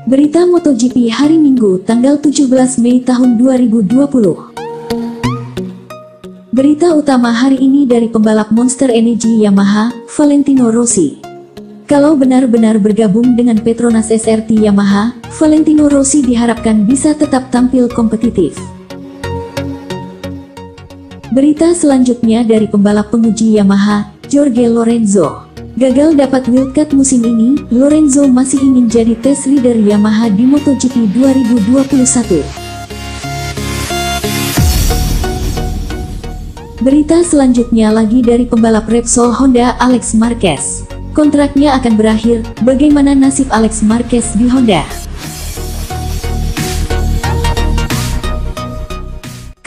Berita MotoGP hari Minggu, tanggal 17 Mei tahun 2020. Berita utama hari ini dari pembalap Monster Energy Yamaha, Valentino Rossi. Kalau benar-benar bergabung dengan Petronas SRT Yamaha, Valentino Rossi diharapkan bisa tetap tampil kompetitif. Berita selanjutnya dari pembalap penguji Yamaha, Jorge Lorenzo. Gagal dapat wildcard musim ini, Lorenzo masih ingin jadi test leader Yamaha di MotoGP 2021. Berita selanjutnya lagi dari pembalap Repsol Honda Alex Marquez. Kontraknya akan berakhir, bagaimana nasib Alex Marquez di Honda?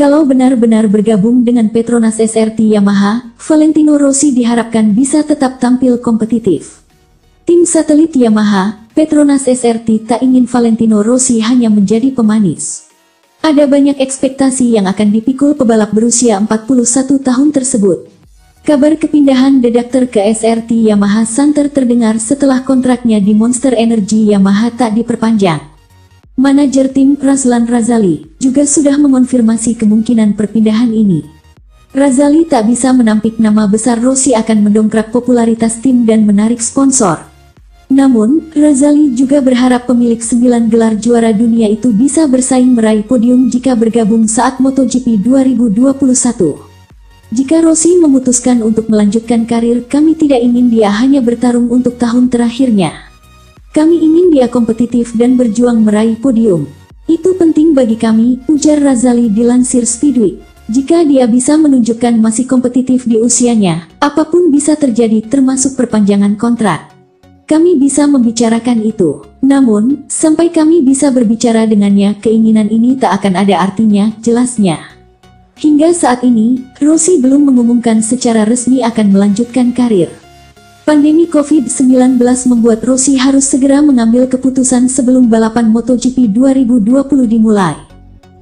Kalau benar-benar bergabung dengan Petronas SRT Yamaha, Valentino Rossi diharapkan bisa tetap tampil kompetitif. Tim satelit Yamaha, Petronas SRT tak ingin Valentino Rossi hanya menjadi pemanis. Ada banyak ekspektasi yang akan dipikul pebalap berusia 41 tahun tersebut. Kabar kepindahan The Doctor ke SRT Yamaha santer terdengar setelah kontraknya di Monster Energy Yamaha tak diperpanjang. Manajer tim Razlan Razali juga sudah mengonfirmasi kemungkinan perpindahan ini. Razali tak bisa menampik nama besar Rossi akan mendongkrak popularitas tim dan menarik sponsor. Namun, Razali juga berharap pemilik 9 gelar juara dunia itu bisa bersaing meraih podium jika bergabung saat MotoGP 2021. Jika Rossi memutuskan untuk melanjutkan karir, kami tidak ingin dia hanya bertarung untuk tahun terakhirnya. Kami ingin dia kompetitif dan berjuang meraih podium. Itu penting bagi kami, ujar Razali dilansir Speedweek. Jika dia bisa menunjukkan masih kompetitif di usianya, apapun bisa terjadi termasuk perpanjangan kontrak. Kami bisa membicarakan itu. Namun, sampai kami bisa berbicara dengannya, keinginan ini tak akan ada artinya, jelasnya. Hingga saat ini, Rossi belum mengumumkan secara resmi akan melanjutkan karir. Pandemi COVID-19 membuat Rossi harus segera mengambil keputusan sebelum balapan MotoGP 2020 dimulai.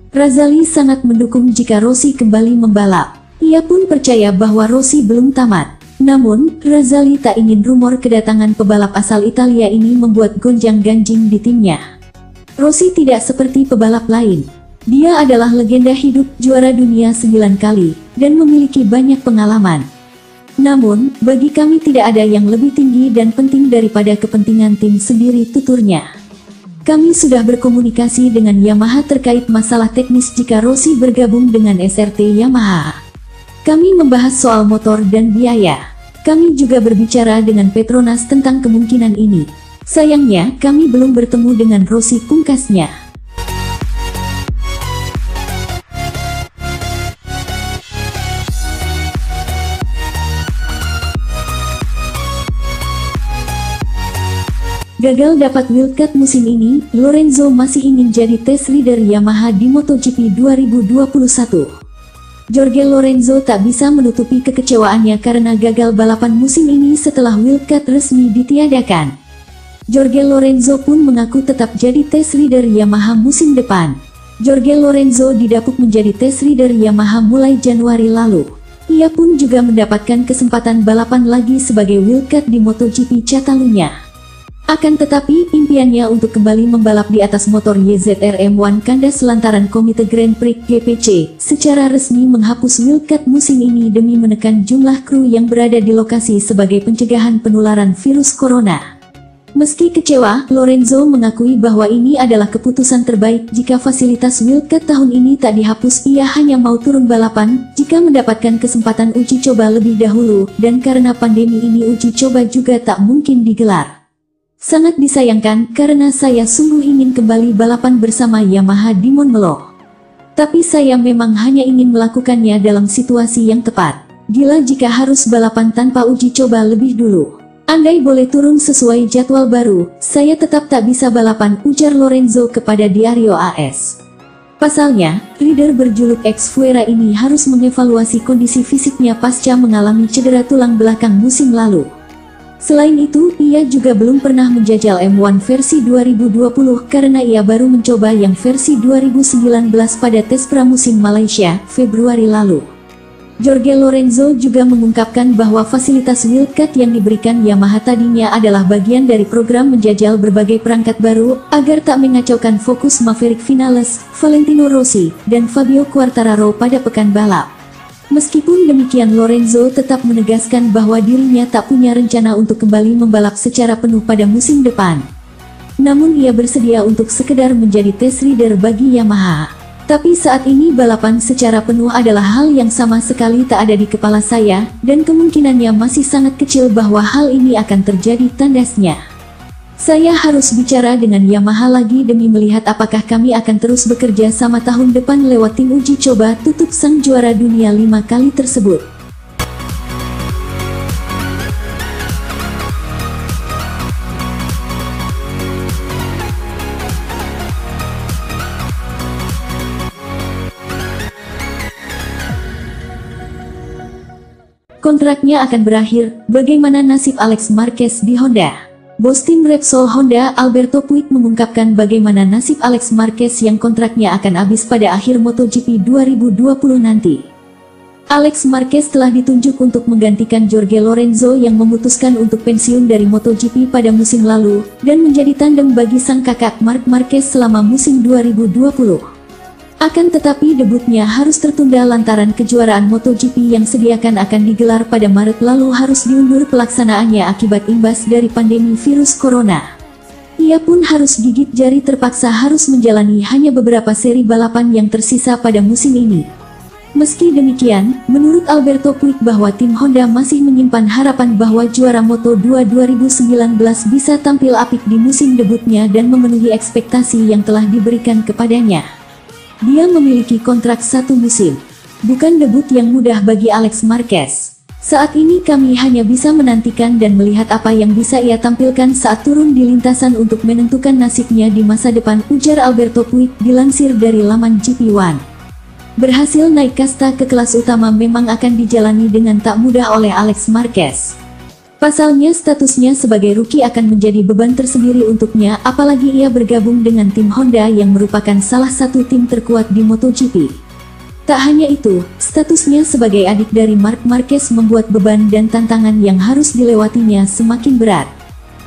Razali sangat mendukung jika Rossi kembali membalap. Ia pun percaya bahwa Rossi belum tamat. Namun, Razali tak ingin rumor kedatangan pebalap asal Italia ini membuat gonjang-ganjing di timnya. Rossi tidak seperti pebalap lain. Dia adalah legenda hidup, juara dunia 9 kali, dan memiliki banyak pengalaman. Namun, bagi kami tidak ada yang lebih tinggi dan penting daripada kepentingan tim sendiri, tuturnya. Kami sudah berkomunikasi dengan Yamaha terkait masalah teknis jika Rossi bergabung dengan SRT Yamaha. Kami membahas soal motor dan biaya. Kami juga berbicara dengan Petronas tentang kemungkinan ini. Sayangnya, kami belum bertemu dengan Rossi, pungkasnya. Gagal dapat wildcard musim ini, Lorenzo masih ingin jadi test leader Yamaha di MotoGP 2021. Jorge Lorenzo tak bisa menutupi kekecewaannya karena gagal balapan musim ini setelah wildcard resmi ditiadakan. Jorge Lorenzo pun mengaku tetap jadi test leader Yamaha musim depan. Jorge Lorenzo didapuk menjadi test leader Yamaha mulai Januari lalu. Ia pun juga mendapatkan kesempatan balapan lagi sebagai wildcard di MotoGP Catalunya. Akan tetapi, impiannya untuk kembali membalap di atas motor YZR M1 kandas lantaran Komite Grand Prix GPC secara resmi menghapus wildcard musim ini demi menekan jumlah kru yang berada di lokasi sebagai pencegahan penularan virus corona. Meski kecewa, Lorenzo mengakui bahwa ini adalah keputusan terbaik jika fasilitas wildcard tahun ini tak dihapus. Ia hanya mau turun balapan jika mendapatkan kesempatan uji coba lebih dahulu, dan karena pandemi ini uji coba juga tak mungkin digelar. Sangat disayangkan karena saya sungguh ingin kembali balapan bersama Yamaha di Montmello. Tapi saya memang hanya ingin melakukannya dalam situasi yang tepat. Gila jika harus balapan tanpa uji coba lebih dulu. Andai boleh turun sesuai jadwal baru, saya tetap tak bisa balapan, ujar Lorenzo kepada Diario AS. Pasalnya, rider berjuluk Ex Fuera ini harus mengevaluasi kondisi fisiknya pasca mengalami cedera tulang belakang musim lalu. Selain itu, ia juga belum pernah menjajal M1 versi 2020 karena ia baru mencoba yang versi 2019 pada tes pramusim Malaysia, Februari lalu. Jorge Lorenzo juga mengungkapkan bahwa fasilitas wildcard yang diberikan Yamaha tadinya adalah bagian dari program menjajal berbagai perangkat baru, agar tak mengacaukan fokus Maverick Vinales, Valentino Rossi, dan Fabio Quartararo pada pekan balap. Meskipun demikian, Lorenzo tetap menegaskan bahwa dirinya tak punya rencana untuk kembali membalap secara penuh pada musim depan. Namun ia bersedia untuk sekedar menjadi test rider bagi Yamaha. Tapi saat ini balapan secara penuh adalah hal yang sama sekali tak ada di kepala saya, dan kemungkinannya masih sangat kecil bahwa hal ini akan terjadi, tandasnya. Saya harus bicara dengan Yamaha lagi demi melihat apakah kami akan terus bekerja sama tahun depan lewat tim uji coba, tutup sang juara dunia 5 kali tersebut. Kontraknya akan berakhir, bagaimana nasib Alex Marquez di Honda? Bos tim Repsol Honda, Alberto Puig, mengungkapkan bagaimana nasib Alex Marquez yang kontraknya akan habis pada akhir MotoGP 2020 nanti. Alex Marquez telah ditunjuk untuk menggantikan Jorge Lorenzo yang memutuskan untuk pensiun dari MotoGP pada musim lalu, dan menjadi tandem bagi sang kakak Marc Marquez selama musim 2020. Akan tetapi debutnya harus tertunda lantaran kejuaraan MotoGP yang sediakan akan digelar pada Maret lalu harus diundur pelaksanaannya akibat imbas dari pandemi virus corona. Ia pun harus gigit jari terpaksa harus menjalani hanya beberapa seri balapan yang tersisa pada musim ini. Meski demikian, menurut Alberto Puig bahwa tim Honda masih menyimpan harapan bahwa juara Moto2 2019 bisa tampil apik di musim debutnya dan memenuhi ekspektasi yang telah diberikan kepadanya. Dia memiliki kontrak 1 musim. Bukan debut yang mudah bagi Alex Marquez. Saat ini kami hanya bisa menantikan dan melihat apa yang bisa ia tampilkan saat turun di lintasan untuk menentukan nasibnya di masa depan, ujar Alberto Puig, dilansir dari laman GP1. Berhasil naik kasta ke kelas utama memang akan dijalani dengan tak mudah oleh Alex Marquez. Pasalnya statusnya sebagai rookie akan menjadi beban tersendiri untuknya, apalagi ia bergabung dengan tim Honda yang merupakan salah satu tim terkuat di MotoGP. Tak hanya itu, statusnya sebagai adik dari Marc Marquez membuat beban dan tantangan yang harus dilewatinya semakin berat.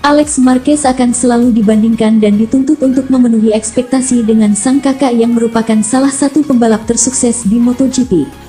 Alex Marquez akan selalu dibandingkan dan dituntut untuk memenuhi ekspektasi dengan sang kakak yang merupakan salah satu pembalap tersukses di MotoGP.